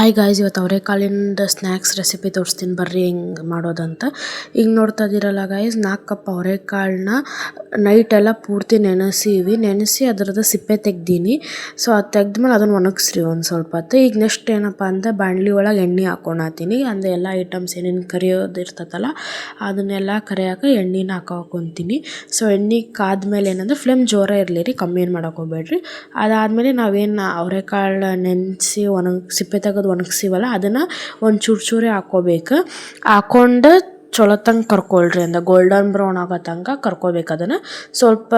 Hi guys, ಇವತ್ತು ಅವರೆಕಾಳಿಂದ snacks recipe ತೋರಿಸ್ತೀನಿ ಬರ್ರಿ ಹೆಂಗೆ ಮಾಡೋದಂತ. ಈಗ ನೋಡ್ತಾ ಇದ್ದೀರಲ್ಲ ಗಾಯ್ಸ್, 4 ಕಪ್ ಅವರೆಕಾಳನ್ನ ನೈಟೆಲ್ಲ ಪೂರ್ತಿ ನೆನೆಸಿ ಅದರದ್ದು ಸಿಪ್ಪೆ ತೆಗ್ದೀನಿ. ಸೊ ಅದು ತೆಗ್ದ್ಮೇಲೆ ಅದನ್ನು ಒಣಗಿಸ್ರಿ ಒಂದು ಸ್ವಲ್ಪ ಹೊತ್ತು. ಈಗ ನೆಕ್ಸ್ಟ್ ಏನಪ್ಪ ಅಂದರೆ ಬಾಣಲಿ ಒಳಗೆ ಎಣ್ಣೆ ಹಾಕ್ಕೊಳತ್ತೀನಿ. ಅಂದರೆ ಎಲ್ಲ ಐಟಮ್ಸ್ ಏನೇನು ಕರಿಯೋದಿರ್ತದಲ್ಲ ಅದನ್ನೆಲ್ಲ ಕರಿಯೋಕೆ ಎಣ್ಣೆನ ಹಾಕೊತೀನಿ. ಸೊ ಎಣ್ಣೆ ಕಾದ್ಮೇಲೆ ಏನಂದ್ರೆ ಫ್ಲೇಮ್ ಜೋರ ಇರಲಿ ರೀ, ಕಮ್ಮಿ ಏನು ಮಾಡೋಕೆ ಹೋಗ್ಬೇಡ್ರಿ. ಅದಾದಮೇಲೆ ನಾವೇನು ಅವರೆಕಾಳು ನೆನೆಸಿ ಸಿಪ್ಪೆ ತೆಗೆದು ಒಣಗಿಸಿವಲ್ಲ ಅದನ್ನು ಒಂದು ಚೂರೇ ಹಾಕ್ಕೋಬೇಕು. ಹಾಕ್ಕೊಂಡು ಚಲೋ ತಂಗ ಕರ್ಕೊಳ್ರಿ, ಅಂದ್ರೆ ಗೋಲ್ಡನ್ ಬ್ರೌನ್ ಆಗೋ ತನಕ ಕರ್ಕೋಬೇಕು. ಅದನ್ನು ಸ್ವಲ್ಪ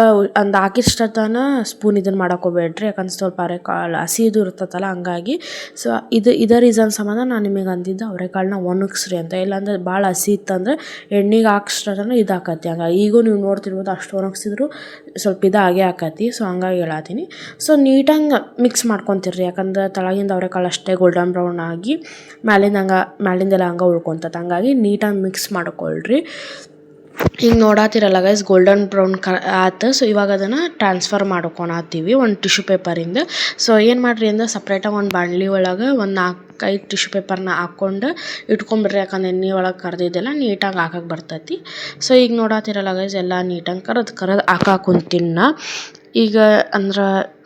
ಒಂದು ಹಾಕಿಷ್ಟತನ ಸ್ಪೂನ್ ಇದನ್ನು ಮಾಡೋಕೋಬೇಡ್ರಿ, ಯಾಕಂದ್ರೆ ಸ್ವಲ್ಪ ಅವರೆಕಾಳು ಹಸಿದು ಇರ್ತದಲ್ಲ ಹಂಗಾಗಿ. ಸೊ ಇದೇ ರೀಸನ್ ಸಂಬಂಧ ನಾನು ನಿಮಗೆ ಅಂದಿದ್ದು ಅವರೆಕಾಳನ್ನ ಒಣಗಿಸ್ರಿ ಅಂತ. ಇಲ್ಲಾಂದ್ರೆ ಭಾಳ ಹಸಿ ಇತ್ತಂದ್ರೆ ಎಣ್ಣೆಗೆ ಹಾಕಿಷ್ಟತನ ಇದು ಹಾಕತಿ. ಹಂಗಾಗಿ ಈಗೂ ನೀವು ನೋಡ್ತಿರ್ಬೋದು ಅಷ್ಟು ಒಣಗಿಸಿದ್ರು ಸ್ವಲ್ಪ ಇದಾಗೇ ಹಾಕತಿ. ಸೊ ಹಂಗಾಗಿ ಹೇಳತ್ತೀನಿ. ಸೊ ನೀಟಾಗಿ ಮಿಕ್ಸ್ ಮಾಡ್ಕೊತಿರ್ರಿ, ಯಾಕಂದ್ರೆ ತಳಗಿಂದ ಅವರೆಕಾಳು ಅಷ್ಟೇ ಗೋಲ್ಡನ್ ಬ್ರೌನ್ ಆಗಿ ಮ್ಯಾಲಿಂದೆಲ್ಲ ಹಂಗೆ ಉಳ್ಕೊತದೆ. ಹಂಗಾಗಿ ನೀಟಾಗಿ ಮಿಕ್ಸ್ ಮಾಡ್ಕೊಳ್ರಿ. ಈಗ ನೋಡಾತಿರಲ್ಲ ಗೈಸ್, ಗೋಲ್ಡನ್ ಬ್ರೌನ್ ಆಯ್ತು. ಸೊ ಇವಾಗ ಅದನ್ನು ಟ್ರಾನ್ಸ್ಫರ್ ಮಾಡ್ಕೊಳತ್ತೀವಿ ಒಂದು ಟಿಶ್ಯೂ ಪೇಪರಿಂದ. ಸೊ ಏನು ಮಾಡಿರಿ ಅಂದರೆ ಸಪ್ರೇಟಾಗಿ ಒಂದು ಬಾಣಲಿ ಒಳಗೆ ಒಂದು 4-5 ಟಿಶ್ಯೂ ಪೇಪರ್ನ ಹಾಕ್ಕೊಂಡು ಇಟ್ಕೊಂಡ್ಬಿಡ್ರಿ, ಯಾಕಂದ್ರೆ ಎಣ್ಣೆ ಒಳಗೆ ಕರೆದಿದ್ದೆಲ್ಲ ನೀಟಾಗಿ ಹಾಕಕ್ಕೆ ಬರ್ತೈತಿ. ಸೊ ಈಗ ನೋಡಾತಿರಲ್ಲ ಗೈಸ್, ಎಲ್ಲ ನೀಟಾಗಿ ಕರೆದು ಹಾಕಾಕೊಂತಿನ್ನ. ಈಗ ಅಂದ್ರೆ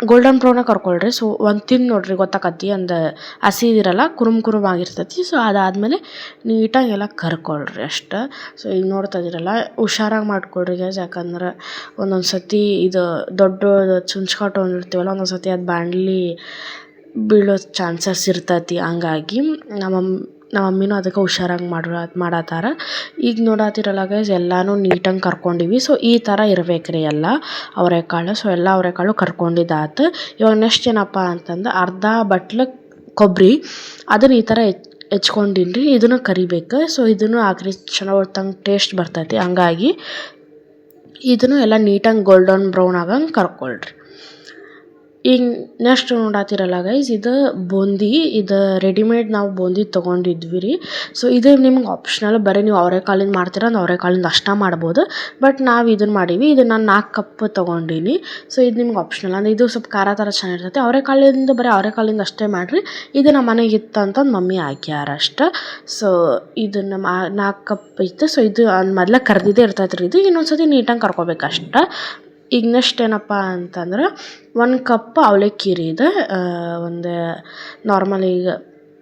ಗೋಲ್ಡನ್ ಬ್ರೌನಾಗ ಕರ್ಕೊಳ್ರಿ. ಸೊ ಒಂದು ತಿಂದು ನೋಡ್ರಿ ಗೊತ್ತಾಕತಿ, ಅಂದ್ರೆ ಹಸಿ ಇರಲ್ಲ ಕುರುಮ್ ಆಗಿರ್ತೈತಿ. ಸೊ ಅದಾದಮೇಲೆ ನೀಟಾಗಿ ಎಲ್ಲ ಕರ್ಕೊಳ್ರಿ ಅಷ್ಟು. ಸೊ ಈಗ ನೋಡ್ತಾ ಇದ್ದೀರಲ್ಲ, ಹುಷಾರಾಗಿ ಮಾಡ್ಕೊಳ್ರಿ ಗೈಸ್, ಯಾಕಂದ್ರೆ ಒಂದೊಂದು ಸತಿ ಇದು ದೊಡ್ಡ ಚುಂಚ್ಕಾಟು ಹೊಂದಿರ್ತೀವಲ್ಲ, ಒಂದೊಂದು ಸತಿ ಅದು ಬಾಣಲಿ ಬೀಳೋ ಚಾನ್ಸಸ್ ಇರ್ತೈತಿ. ಹಂಗಾಗಿ ನಮ್ಮ ಮಮ್ಮಿನೂ ಅದಕ್ಕೆ ಹುಷಾರಾಗಿ ಮಾಡತ್ತಾರ. ಈಗ ನೋಡತ್ತಿರಲ್ಲ ಗೈಸ್, ಎಲ್ಲನೂ ನೀಟಾಗಿ ಕರ್ಕೊಂಡಿವಿ. ಸೊ ಈ ಥರ ಇರ್ಬೇಕ್ರಿ ಎಲ್ಲ ಅವರೆಕಾಳು. ಸೊ ಎಲ್ಲ ಅವರೆಕಾಳು ಕರ್ಕೊಂಡಿದ್ದಾತು. ಇವಾಗ ನೆಕ್ಸ್ಟ್ ಏನಪ್ಪ ಅಂತಂದ್ರೆ ಅರ್ಧ ಬಟ್ಲು ಕೊಬ್ಬರಿ ಅದನ್ನು ಈ ಥರ ಹೆಚ್ಕೊಂಡಿನ್ರಿ, ಇದನ್ನು ಕರಿಬೇಕು. ಸೊ ಇದನ್ನು ಹಾಕ್ರಿ, ಚೆನ್ನಾಗಿ ಟೇಸ್ಟ್ ಬರ್ತೈತಿ. ಹಂಗಾಗಿ ಇದನ್ನು ಎಲ್ಲ ನೀಟಾಗಿ ಗೋಲ್ಡನ್ ಬ್ರೌನ್ ಆಗಂಗೆ ಕರ್ಕೊಳ್ರಿ. ಈಗ ನೆಕ್ಸ್ಟ್ ನೋಡತ್ತಿರಲ್ಲ ಗೈಸ್, ಇದು ಬೂಂದಿ, ಇದು ರೆಡಿಮೇಡ್ ನಾವು ಬೂಂದಿ ತೊಗೊಂಡಿದ್ವಿ ರೀ. ಸೊ ಇದು ನಿಮ್ಗೆ ಆಪ್ಷನಲ್, ಬರೀ ನೀವು ಅವರೆಕಾಳಿಂದ ಮಾಡ್ತೀರ ಅಂದ್ರೆ ಅವರೆಕಾಳಿಂದ ಅಷ್ಟೇ ಮಾಡ್ಬೋದು. ಬಟ್ ನಾವು ಇದನ್ನು ಮಾಡೀವಿ. ಇದು ನಾನು 4 ಕಪ್ ತೊಗೊಂಡಿನಿ. ಸೊ ಇದು ನಿಮ್ಗೆ ಆಪ್ಷನಲ್, ಅಂದರೆ ಇದು ಸ್ವಲ್ಪ ಖಾರ ಥರ ಚೆನ್ನಾಗಿರ್ತೈತೆ. ಬರೀ ಅವರೆಕಾಳಿಂದ ಅಷ್ಟೇ ಮಾಡಿರಿ. ಇದು ನಮ್ಮ ಮನೆಗೆ ಇತ್ತು ಅಂತಂದು ಮಮ್ಮಿ ಹಾಕ್ಯಾರ ಅಷ್ಟೆ. ಸೊ ಇದನ್ನು 4 ಕಪ್ ಇತ್ತು. ಸೊ ಇದು ಮೊದಲೇ ಕರೆದಿದ್ದೇ ಇರ್ತೈತೆ ರೀ. ಇದು ಇನ್ನೊಂದು ಸತಿ ನೀಟಾಗಿ ಕರ್ಕೋಬೇಕು ಅಷ್ಟೆ. ಈಗ ನೆಕ್ಸ್ಟ್ ಏನಪ್ಪ ಅಂತಂದ್ರೆ 1 ಕಪ್ ಅವಲಕ್ಕಿ ರೀ. ಇದು ಒಂದು ನಾರ್ಮಲ್ ಈಗ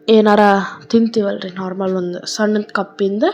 ಏನಾರ ತಿಂತೀವಲ್ರಿ, ನಾರ್ಮಲ್ ಒಂದು ಸಣ್ಣ ಕಪ್ಪಿಂದ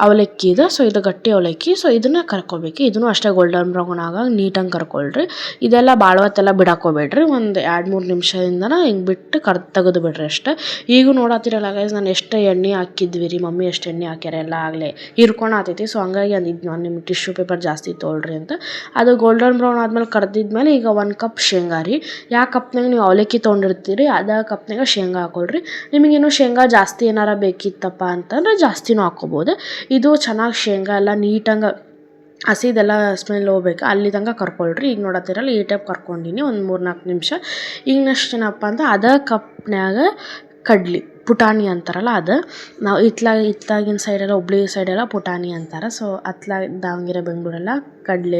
ಅವಲಕ್ಕಿ ಇದೆ. ಸೊ ಇದು ಗಟ್ಟಿ ಅವಲಕ್ಕಿ. ಸೊ ಇದನ್ನು ಕರ್ಕೋಬೇಕು. ಇದನ್ನು ಅಷ್ಟೇ ಗೋಲ್ಡನ್ ಬ್ರೌನ್ ಆಗ ನೀಟಾಗಿ ಕರ್ಕೊಳ್ರಿ. ಇದೆಲ್ಲ ಭಾಳ ಹೊತ್ತೆಲ್ಲ ಬಿಡಾಕೋಬೇಡ್ರಿ, ಒಂದು 2-3 ನಿಮಿಷದಿಂದನ ಹಿಂಗೆ ಬಿಟ್ಟು ತೆಗೆದು ಬಿಡ್ರಿ ಅಷ್ಟೇ. ಈಗ ನೋಡತ್ತಿರಲ್ಲ ಗೈಸ್, ನಾನು ಎಷ್ಟು ಎಣ್ಣೆ ಹಾಕಿದ್ವಿ ರೀ, ಮಮ್ಮಿ ಎಷ್ಟು ಎಣ್ಣೆ ಹಾಕ್ಯಾರ ಎಲ್ಲ ಆಗಲೇ ಹಿರ್ಕೊಳತೈತಿ. ಸೊ ಹಂಗಾಗಿ ಅಂದಿದ್ದು ನಾನು ನಿಮ್ಗೆ ಟಿಶ್ಯೂ ಪೇಪರ್ ಜಾಸ್ತಿ ತೊಗೊಳ್ರಿ ಅಂತ. ಅದು ಗೋಲ್ಡನ್ ಬ್ರೌನ್ ಆದ್ಮೇಲೆ ಕರೆದಿದ್ಮೇಲೆ ಈಗ 1 ಕಪ್ ಶೇಂಗಾ ರೀ. ಯಾವ ಕಪ್ನಾಗ ನೀವು ಅವಲಕ್ಕಿ ತೊಗೊಂಡಿರ್ತೀರಿ ಅದೇ ಕಪ್ನಾಗ ಶೇಂಗಾ ಹಾಕೊಳ್ರಿ. ನಿಮಗೇನು ಶೇಂಗಾ ಜಾಸ್ತಿ ಏನಾರ ಬೇಕಿತ್ತಪ್ಪ ಅಂತಂದ್ರೆ ಜಾಸ್ತಿನೂ ಹಾಕ್ಕೋಬೋದು. ಇದು ಚೆನ್ನಾಗಿ ಶೇಂಗಾ ಎಲ್ಲ ನೀಟಾಗಿ ಹಸಿದೆಲ್ಲ ಸ್ಮೆಲ್ ಹೋಗ್ಬೇಕು ಅಲ್ಲಿ ತನಕ ಕರ್ಕೊಳ್ರಿ. ಈಗ ನೋಡತ್ತಿರಲ್ಲ ಈ ಟೈಪ್ ಕರ್ಕೊಂಡಿನಿ ಒಂದು 3-4 ನಿಮಿಷ. ಈಗ ನೆಕ್ಸ್ಟ್ ಏನಪ್ಪ ಅಂದ್ರೆ ಅದೇ ಕಪ್ನ್ಯಾಗ ಕಡ್ಲಿ ಪುಟಾಣಿ ಅಂತಾರಲ್ಲ, ಅದು ನಾವು ಇತ್ಲಾಗಿನ ಸೈಡೆಲ್ಲ ಹುಬ್ಳಿ ಸೈಡೆಲ್ಲ ಪುಟಾಣಿ ಅಂತಾರೆ. ಸೊ ದಾವಣಗೆರೆ ಬೆಂಗಳೂರೆಲ್ಲ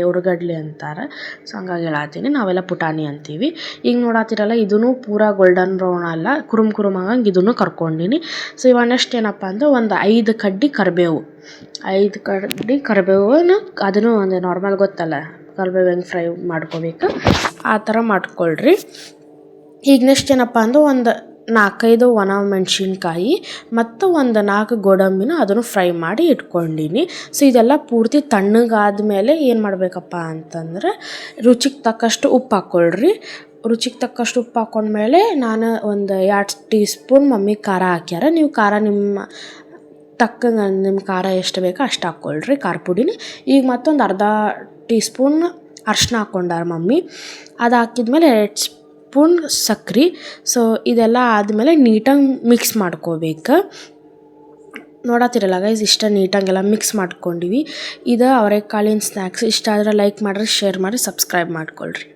ಉರ್ಗಡ್ಲೆ ಅಂತಾರೆ. ಸೊ ಹಂಗಾಗಿ ಹೇಳತ್ತೀನಿ, ನಾವೆಲ್ಲ ಪುಟಾಣಿ ಅಂತೀವಿ. ಈಗ ನೋಡತ್ತಿರಲ್ಲ, ಇದೂ ಪೂರಾ ಗೋಲ್ಡನ್ ಬ್ರೌನ್ ಅಲ್ಲ, ಕುರುಮ್ ಆಗಂಗೆ ಇದನ್ನು ಕರ್ಕೊಂಡಿನಿ. ಸೊ ಇವಾಗ ನೆಕ್ಸ್ಟ್ ಏನಪ್ಪ ಅಂದ್ರೆ ಒಂದು 5 ಕಡ್ಡಿ ಕರಿಬೇವು. 5 ಕಡ್ಡಿ ಕರಿಬೇವನ್ನ ಅದನ್ನು ಒಂದು ನಾರ್ಮಲ್ ಗೊತ್ತಲ್ಲ ಕರಿಬೇವು ಹೆಂಗೆ ಫ್ರೈ ಮಾಡ್ಕೋಬೇಕು ಆ ಥರ ಮಾಡ್ಕೊಳ್ರಿ. ಈಗ ನೆಕ್ಸ್ಟ್ ಏನಪ್ಪ ಅಂದ್ರೆ ಒಂದು 4-5 ಒಣ ಮೆಣಸಿನ್ಕಾಯಿ ಮತ್ತು ಒಂದು 4 ಗೋಡಂಬಿನ ಅದನ್ನು ಫ್ರೈ ಮಾಡಿ ಇಟ್ಕೊಂಡಿನಿ. ಸೊ ಇದೆಲ್ಲ ಪೂರ್ತಿ ತಣ್ಣಗಾದ್ಮೇಲೆ ಏನು ಮಾಡಬೇಕಪ್ಪ ಅಂತಂದ್ರೆ ರುಚಿಗೆ ತಕ್ಕಷ್ಟು ಉಪ್ಪು ಹಾಕ್ಕೊಳ್ರಿ. ರುಚಿಗೆ ತಕ್ಕಷ್ಟು ಉಪ್ಪು ಹಾಕ್ಕೊಂಡ್ಮೇಲೆ ನಾನು ಒಂದು 2 ಟೀ ಸ್ಪೂನ್ ಮಮ್ಮಿ ಖಾರ ಹಾಕ್ಯಾರ. ನೀವು ಖಾರ ನಿಮ್ಮ ತಕ್ಕಂಗೆ ನಿಮ್ಮ ಖಾರ ಎಷ್ಟು ಬೇಕೋ ಅಷ್ಟು ಹಾಕ್ಕೊಳ್ರಿ ಖಾರ ಪುಡಿನ. ಈಗ ಮತ್ತೊಂದು ಅರ್ಧ ಟೀ ಸ್ಪೂನ್ ಅರಿಶಿನ ಹಾಕ್ಕೊಂಡಾರ ಮಮ್ಮಿ. ಅದು ಹಾಕಿದ್ಮೇಲೆ 2 ಸ್ಪೂನ್ ಸಕ್ರೆ. ಸೊ ಇದೆಲ್ಲ ಆದಮೇಲೆ ನೀಟಾಗಿ ಮಿಕ್ಸ್ ಮಾಡ್ಕೋಬೇಕು. ನೋಡತ್ತಿರಲ್ಲ ಗೈಸ್, ಇಷ್ಟ ನೀಟಾಗೆಲ್ಲ ಮಿಕ್ಸ್ ಮಾಡ್ಕೊಂಡಿವಿ. ಇದು ಅವರೆಕಾಳಿನ ಸ್ನ್ಯಾಕ್ಸ್. ಇಷ್ಟ ಆದರೆ ಲೈಕ್ ಮಾಡಿರಿ, ಶೇರ್ ಮಾಡಿ, ಸಬ್ಸ್ಕ್ರೈಬ್ ಮಾಡ್ಕೊಳ್ರಿ.